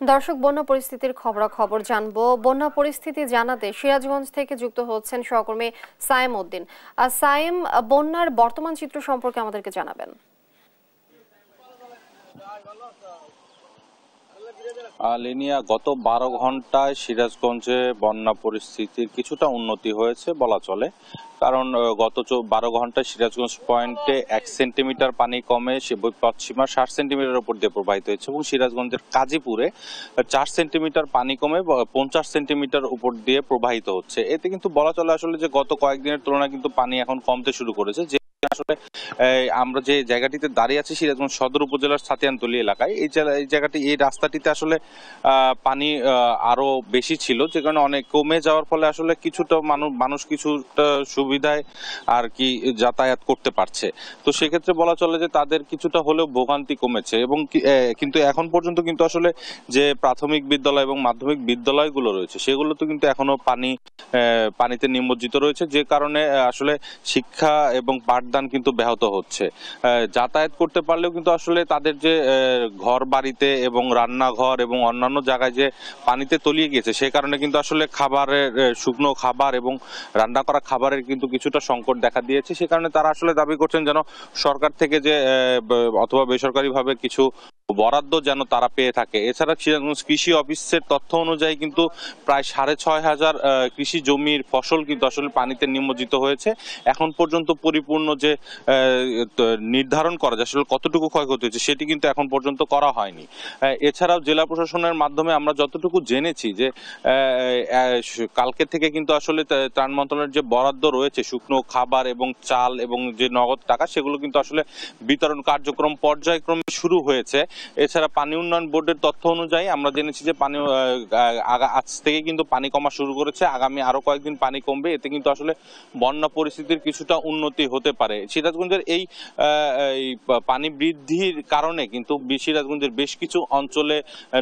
দর্শক, বন্যা পরিস্থিতির খবরাখবর জানবো। বন্যা পরিস্থিতি জানাতে সিরাজগঞ্জ থেকে যুক্ত হচ্ছেন সহকর্মী সায়েম উদ্দিন। সায়েম, বন্যার বর্তমান চিত্র সম্পর্কে আমাদেরকে জানাবেন। লিনিয়া, গত 12 ঘন্টায় সিরাজগঞ্জে বন্যা পরিস্থিতির কিছুটা উন্নতি হয়েছে বলা চলে। কারণ গত 12 ঘন্টায় সিরাজগঞ্জ পয়েন্টে 1 সেন্টিমিটার পানি কমে পশ্চিমা 60 সেন্টিমিটার উপর দিয়ে প্রবাহিত হয়েছে এবং সিরাজগঞ্জের কাজীপুরে 4 সেন্টিমিটার পানি কমে 50 সেন্টিমিটার উপর দিয়ে প্রবাহিত হচ্ছে। এতে কিন্তু বলা চলে আসলে যে গত কয়েকদিনের তুলনায় কিন্তু পানি এখন কমতে শুরু করেছে। আসলে আমরা যে জায়গাটিতে দাঁড়িয়ে আছি সিরাজগঞ্জ সদর উপজেলার ছাতিয়ানতলী এলাকায়, এই জায়গাটি এই রাস্তাটিতে আসলে পানি আরো বেশি ছিল, যে কারণে অনেক কমে যাওয়ার ফলে আসলে কিছুটা মানুষ কিছুটা সুবিধায় আর কি যাতায়াত করতে পারছে। তো সেক্ষেত্রে বলা চলে যে তাদের কিছুটা হলেও ভোগান্তি কমেছে এবং কিন্তু এখন পর্যন্ত কিন্তু আসলে যে প্রাথমিক বিদ্যালয় এবং মাধ্যমিক বিদ্যালয়গুলো রয়েছে সেগুলোতে কিন্তু এখনো পানিতে নিমজ্জিত রয়েছে, যে কারণে আসলে শিক্ষা এবং পাঠদান কিন্তু ব্যাহত হচ্ছে। যাতায়াত করতে পারলেও কিন্তু আসলে তাদের যে ঘর বাড়িতে এবং রান্নাঘর এবং অন্যান্য জায়গায় যে পানিতে তলিয়ে গিয়েছে, সে কারণে কিন্তু আসলে খাবারের শুকনো খাবার এবং রান্না করা খাবারের কিন্তু কিছুটা সংকট দেখা দিয়েছে। সে কারণে তারা আসলে দাবি করছেন যেন সরকার থেকে যে অথবা বেসরকারিভাবে কিছু বরাদ্দ যেন তারা পেয়ে থাকে। এছাড়া সিরাজগঞ্জ কৃষি অফিসের তথ্য অনুযায়ী কিন্তু প্রায় 6,500 কৃষি জমির ফসল কিন্তু আসলে পানিতে নিমজ্জিত হয়েছে। এখন পর্যন্ত পরিপূর্ণ যে নির্ধারণ করা যায় আসলে কতটুকু ক্ষয়ক্ষতি হয়েছে সেটি কিন্তু এখন পর্যন্ত করা হয়নি। এছাড়াও জেলা প্রশাসনের মাধ্যমে আমরা যতটুকু জেনেছি যে কালকে থেকে কিন্তু আসলে ত্রাণ মন্ত্রণালয়ের যে বরাদ্দ রয়েছে শুকনো খাবার এবং চাল এবং যে নগদ টাকা, সেগুলো কিন্তু আসলে বিতরণ কার্যক্রম পর্যায়ক্রমে শুরু হয়েছে। এছাড়া পানি উন্নয়ন বোর্ডের তথ্য অনুযায়ী আমরা জেনেছি যে আজ থেকে কিন্তু পানি কমা শুরু করেছে, আগামী আরো কয়েকদিন পানি কমবে। এতে কিন্তু আসলে বন্যা পরিস্থিতির কিছুটা উন্নতি হতে পারে। সিরাজগঞ্জের এই পানি বৃদ্ধির কারণে কিন্তু সিরাজগঞ্জের বেশ কিছু অঞ্চলে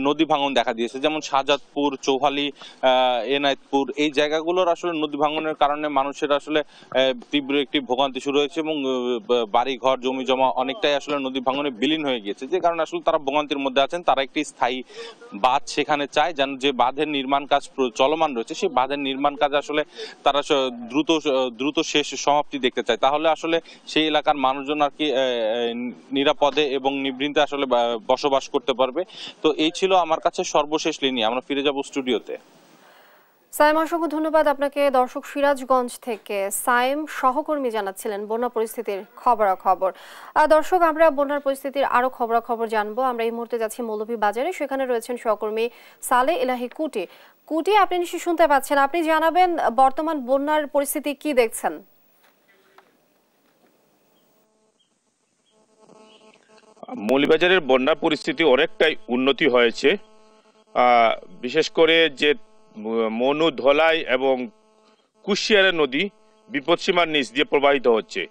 নদী ভাঙন দেখা দিয়েছে, যেমন শাহজাদপুর, চৌহালি, এনায়েতপুর, এই জায়গাগুলোর আসলে নদী ভাঙনের কারণে মানুষের আসলে তীব্র একটি ভোগান্তি শুরু হয়েছে এবং বাড়ি ঘর জমি জমা অনেকটাই আসলে নদী ভাঙনে বিলীন হয়ে গিয়েছে, যে কারণে আসলে তারা ভোগান্তির মধ্যে আছেন। তারা একটি স্থায়ী বাঁধ সেখানে চায়, যেন যে বাঁধের নির্মাণ কাজ চলমান রয়েছে সেই বাঁধের নির্মাণ কাজ আসলে তারা দ্রুত শেষ সমাপ্তি দেখতে চায়, তাহলে আসলে সেই এলাকার মানুষজন আর কি নিরাপদে এবং নিভৃন্তে আসলে বসবাস করতে পারবে। তো এই ছিল আমার কাছে সর্বশেষ লিনি। আমরা ফিরে যাব স্টুডিওতে। সায়েম, অসংখ্য ধন্যবাদ আপনাকে। দর্শক, সিরাজগঞ্জ থেকে সায়েম সহকর্মী জানাচ্ছিলেন বন্যা পরিস্থিতির খবরাখবর। দর্শক, আমরা বন্যার পরিস্থিতির আরো খবরাখবর জানবো। আমরা এই মুহূর্তে যাচ্ছি মৌলভীবাজারে, সেখানে রয়েছেন সহকর্মী সালে এলাহি কুটি। কুটি, আপনি নিশ্চয়ই শুনতে পাচ্ছেন, আপনি জানাবেন বর্তমান বন্যার পরিস্থিতি কি দেখছেন? মৌলভীবাজারের বন্যা পরিস্থিতি অনেকটাই উন্নতি হয়েছে। বিশেষ করে যে মনু, ধলাই এবং কুশিয়ারা নদী বিপদসীমার নিচ দিয়ে প্রবাহিত হচ্ছে।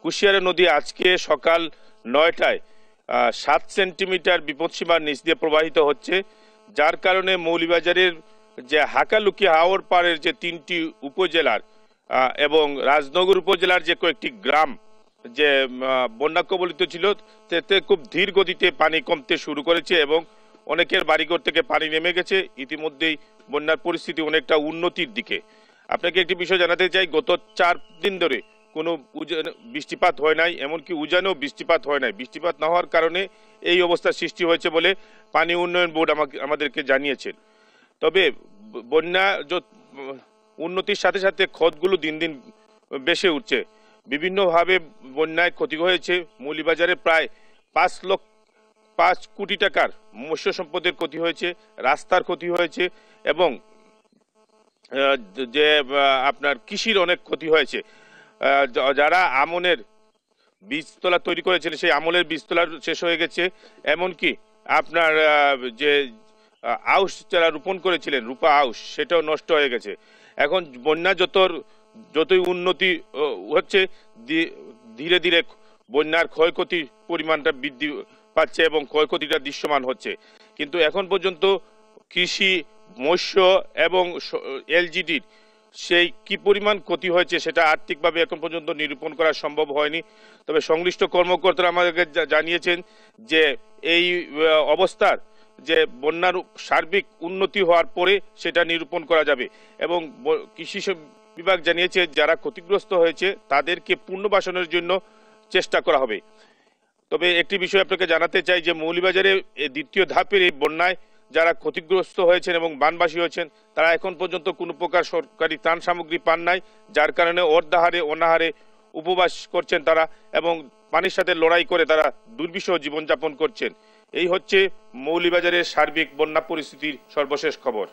কুশিয়ারা নদী আজকে সকাল 9টায় 7 সেন্টিমিটার বিপদসীমার নিচ দিয়ে প্রবাহিত হচ্ছে, যার কারণে মৌলভীবাজারের যে হাকালুকি হাওর পাড়ের যে 3টি উপজেলার এবং রাজনগর উপজেলার যে কয়েকটি গ্রাম যে বন্যা কবলিত ছিল, তাতে খুব ধীর গতিতে পানি কমতে শুরু করেছে এবং অনেকের বাড়িঘর থেকে পানি নেমে গেছে। ইতিমধ্যেই বন্যার পরিস্থিতি অনেকটা উন্নতির দিকে। আপনাকে একটি বিষয় জানাতে চাই, গত 4 দিন ধরে কোনো বৃষ্টিপাত হয় নাই, এমনকি উজানেও বৃষ্টিপাত হয় নাই। বৃষ্টিপাত না হওয়ার কারণে এই অবস্থার সৃষ্টি হয়েছে বলে পানি উন্নয়ন বোর্ড আমাদেরকে জানিয়েছেন। তবে বন্যা উন্নতির সাথে সাথে ক্ষতগুলো দিন দিন বেশি উঠছে। বিভিন্নভাবে বন্যায় ক্ষতি হয়েছে। মৌলভীবাজারে প্রায় 5 কোটি টাকার মৎস্য সম্পদের ক্ষতি হয়েছে, রাস্তার ক্ষতি হয়েছে এবং যে আপনার কৃষির অনেক ক্ষতি হয়েছে। যারা আমনের বীজতলা তৈরি করেছিল সেই আমলের বীজতলা শেষ হয়ে গেছে, এমনকি আপনার যে আউশ যারা রোপণ করেছিলেন, রূপা আউশ, সেটাও নষ্ট হয়ে গেছে। এখন বন্যা যতই উন্নতি হচ্ছে, ধীরে ধীরে বন্যার ক্ষয়ক্ষতির পরিমাণটা বৃদ্ধি পাচ্ছে এবং ক্ষয়ক্ষতিটা দৃশ্যমান হচ্ছে। কিন্তু এখন পর্যন্ত কৃষি, মৎস্য এবং এলজিডির সেই কি পরিমাণ ক্ষতি হয়েছে সেটা আর্থিকভাবে এখন পর্যন্ত নিরূপণ করা সম্ভব হয়নি। তবে সংশ্লিষ্ট কর্মকর্তারা আমাদেরকে জানিয়েছেন যে এই অবস্থার যে বন্যার সার্বিক উন্নতি হওয়ার পরে সেটা নিরূপণ করা যাবে। এবং কৃষি বিভাগ জানিয়েছে যারা ক্ষতিগ্রস্ত হয়েছে তাদেরকে পুনর্বাসনের জন্য চেষ্টা করা হবে। তবে একটি বিষয় আপনাকে জানাতে চাই যে মৌলভীবাজারে দ্বিতীয় ধাপের এই বন্যায় যারা ক্ষতিগ্রস্ত হয়েছেন এবং বানবাসী হয়েছেন তারা এখন পর্যন্ত কোনো প্রকার সরকারি ত্রাণ সামগ্রী পান নাই, যার কারণে অর্ধাহারে অনাহারে উপবাস করছেন তারা এবং পানির সাথে লড়াই করে তারা দুর্বিষহ জীবনযাপন করছেন। এই হচ্ছে মৌলভীবাজারের সার্বিক বন্যা পরিস্থিতির সর্বশেষ খবর।